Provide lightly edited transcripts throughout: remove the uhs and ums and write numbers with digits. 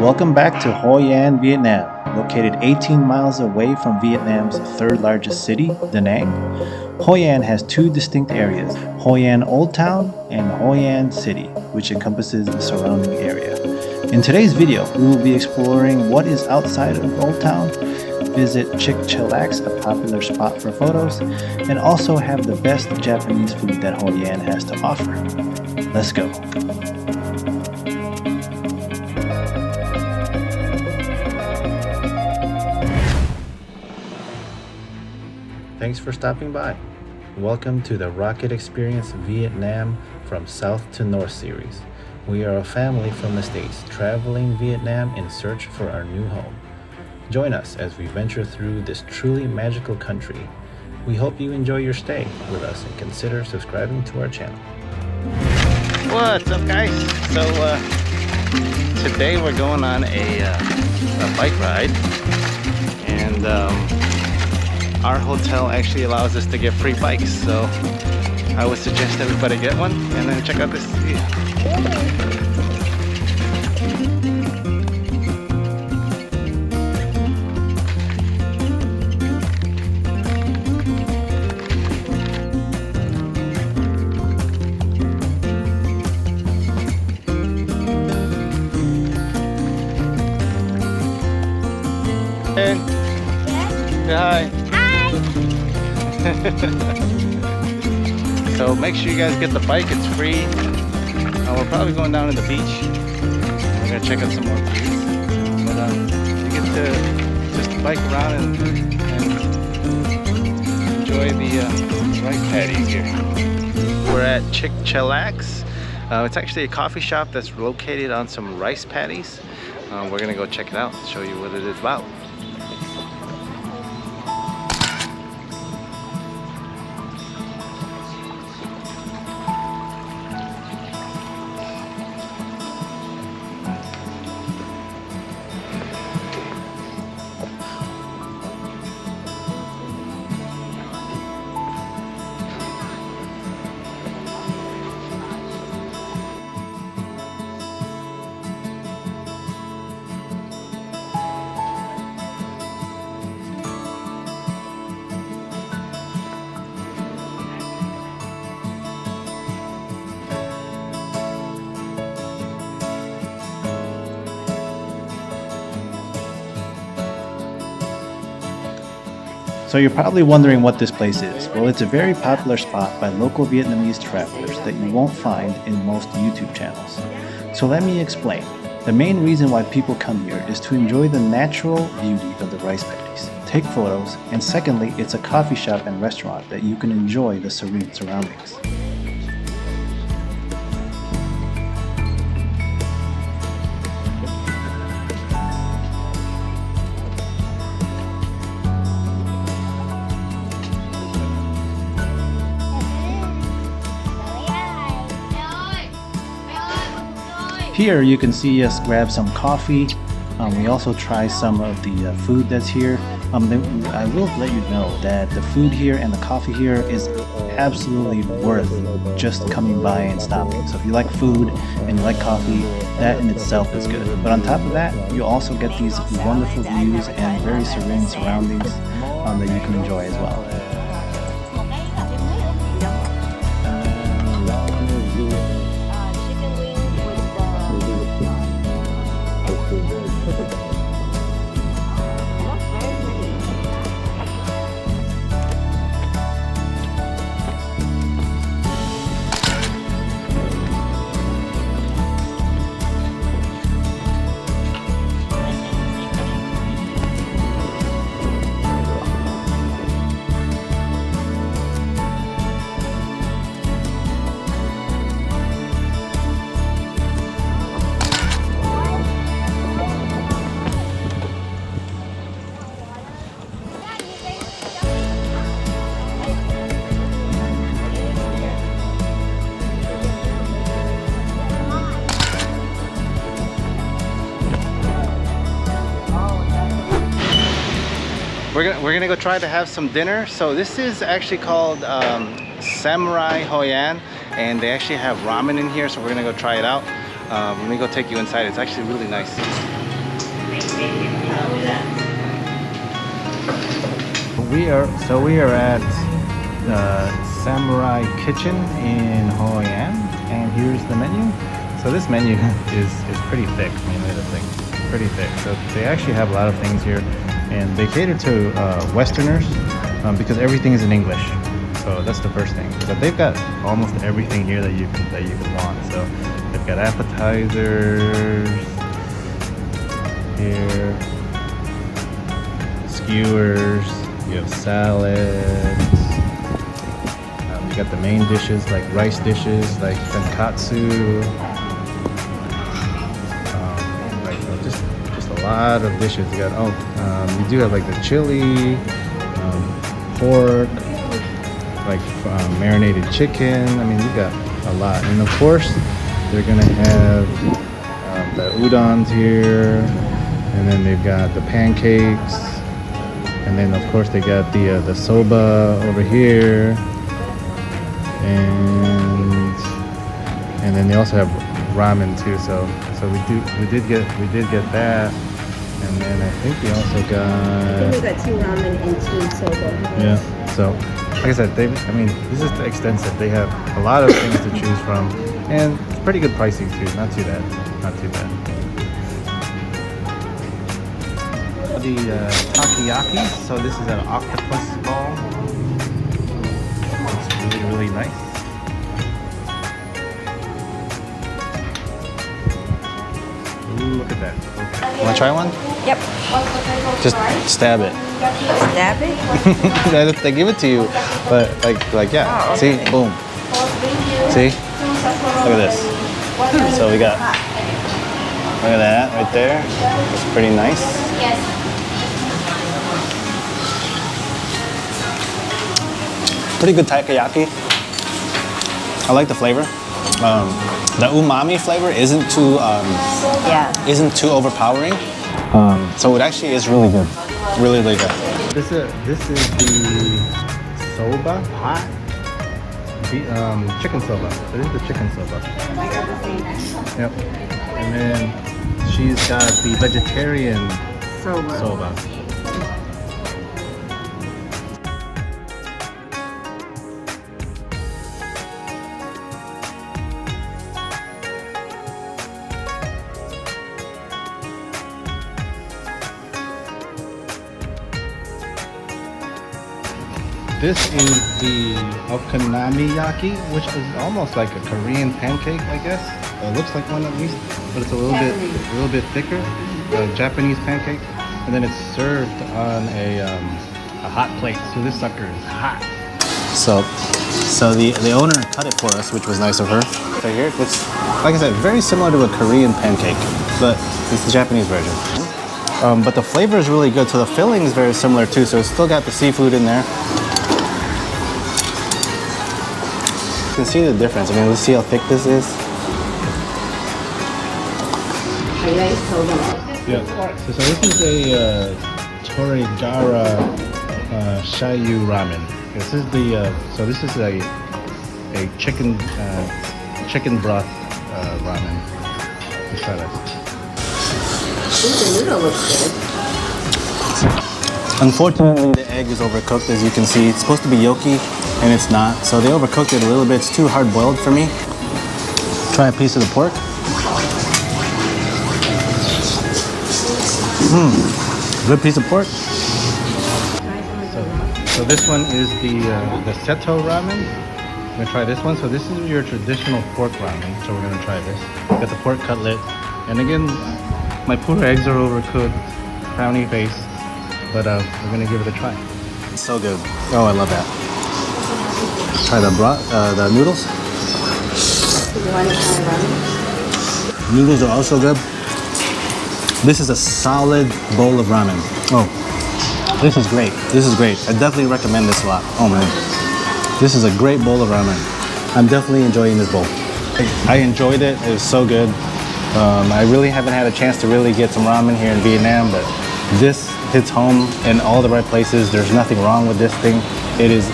Welcome back to Hoi An, Vietnam. Located 18 miles away from Vietnam's third largest city, Da Nang, Hoi An has two distinct areas, Hoi An Old Town and Hoi An City, which encompasses the surrounding area. In today's video, we will be exploring what is outside of Old Town, visit Chic Chillax, a popular spot for photos, and also have the best Japanese food that Hoi An has to offer. Let's go. Thanks for stopping by. Welcome to the Rocket Experience Vietnam from South to North series. We are a family from the States traveling Vietnam in search for our new home. Join us as we venture through this truly magical country. We hope you enjoy your stay with us and consider subscribing to our channel. What's up, guys? So today we're going on a bike ride, and our hotel actually allows us to get free bikes, so I would suggest everybody get one and then check out this view. Hey. Say hi. So make sure you guys get the bike, it's free. We're probably going down to the beach. We're gonna check out some more views. But you get to just bike around and enjoy the rice patty here. We're at Chic Chillax. It's actually a coffee shop that's located on some rice paddies. We're gonna go check it out and show you what it is about. So you're probably wondering what this place is. Well, it's a very popular spot by local Vietnamese travelers that you won't find in most YouTube channels. So let me explain. The main reason why people come here is to enjoy the natural beauty of the rice paddies, take photos, and secondly, it's a coffee shop and restaurant that you can enjoy the serene surroundings. Here you can see us grab some coffee. We also try some of the food that's here. I will let you know that the food here and the coffee here is absolutely worth just coming by and stopping. So if you like food and you like coffee, that in itself is good. But on top of that, you also get these wonderful views and very serene surroundings that you can enjoy as well. We're gonna go try to have some dinner. So this is actually called Samurai Hoi An, and they actually have ramen in here, so we're gonna go try it out. Let me go take you inside. It's actually really nice. We are at the Samurai Kitchen in Hoi An, and here's the menu. So this menu is pretty thick. I mean, look at this thing, pretty thick. So they actually have a lot of things here, and they cater to Westerners because everything is in English. So that's the first thing. But they've got almost everything here that you can want. So they've got appetizers here, skewers. You have salads. You got the main dishes like rice dishes, like tonkatsu. Just a lot of dishes. You got you do have like the chili, pork, like marinated chicken. I mean, you got a lot. And of course, they're gonna have the udons here, and then they've got the pancakes. And then of course they got the soba over here, and then they also have ramen too. So we did get that, and then I think we also got. I think we got 2 ramen and 2 soba. Yeah. So like I said, this is extensive. They have a lot of things to choose from, and it's pretty good pricing too. Not too bad. Not too bad. The takoyaki. So this is an octopus ball. It's really nice. Ooh, look at that. Okay. Want to try one? Yep. Just stab it. Stab it? They give it to you, but like yeah. Oh, okay. See, boom. See? Look at this. So we got. Look at that right there. It's pretty nice. Yes. Pretty good takoyaki. I like the flavor. The umami flavor isn't too overpowering. So it actually is really good. Really good. This is the soba, hot chicken soba. So this is the chicken soba. Yep. And then she's got the vegetarian soba. This is the okonomiyaki, which is almost like a Korean pancake, I guess. It looks like one at least, but it's a little bit thicker. Japanese pancake, and then it's served on a hot plate. So this sucker is hot. So the owner cut it for us, which was nice of her. So here it looks, like I said, very similar to a Korean pancake, but it's the Japanese version. But the flavor is really good. So the filling is very similar too. So it's still got the seafood in there. You can see the difference. I mean, let's see how thick this is. Yeah. So this is a Torigara Shayu ramen. This is this is a chicken broth ramen. Let's try that. Ooh, the noodle looks good. Unfortunately, the egg is overcooked, as you can see. It's supposed to be yolky, and it's not. So they overcooked it a little bit. It's too hard boiled for me. Try a piece of the pork. Good piece of pork. So this one is the seto ramen. I'm gonna try this one. So this is your traditional pork ramen. So we're gonna try this. Got the pork cutlet, and again, my poor eggs are overcooked. Frowny face, but we're gonna give it a try. It's so good. Oh, I love that. Try the the noodles. Noodles are also good. This is a solid bowl of ramen. Oh, this is great. This is great. I definitely recommend this a lot. Oh man, this is a great bowl of ramen. I'm definitely enjoying this bowl. I enjoyed it. It was so good. I really haven't had a chance to really get some ramen here in Vietnam, but this hits home in all the right places. There's nothing wrong with this thing. It is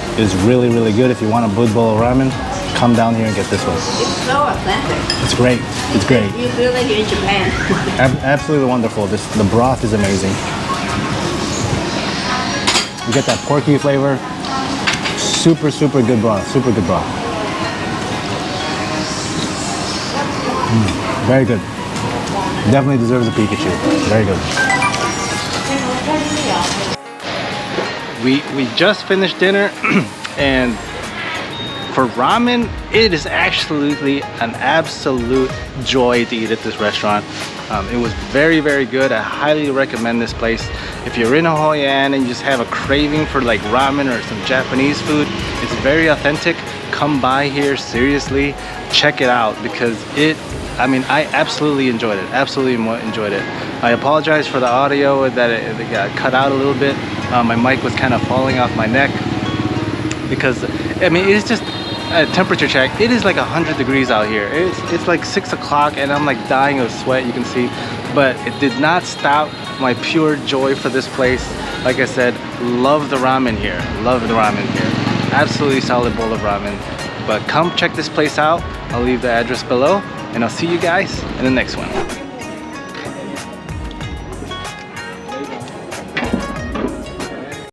really, really good. If you want a good bowl of ramen, come down here and get this one. It's so authentic. It's great. It's great. You feel like you're in Japan. Absolutely wonderful. The broth is amazing. You get that porky flavor. Super, super good broth. Super good broth. Very good. Definitely deserves a Pikachu. Very good. We just finished dinner and for ramen, it is absolutely an absolute joy to eat at this restaurant. It was very, very good. I highly recommend this place. If you're in Hoi An and you just have a craving for like ramen or some Japanese food, it's very authentic. Come by here, seriously, check it out because I absolutely enjoyed it. Absolutely enjoyed it. I apologize for the audio that it got cut out a little bit. My mic was kind of falling off my neck because it's just a temperature check. It is like 100 degrees out here. It's like 6 o'clock and I'm like dying of sweat, you can see. But it did not stop my pure joy for this place. Like I said, love the ramen here. Love the ramen here. Absolutely solid bowl of ramen. But come check this place out. I'll leave the address below and I'll see you guys in the next one.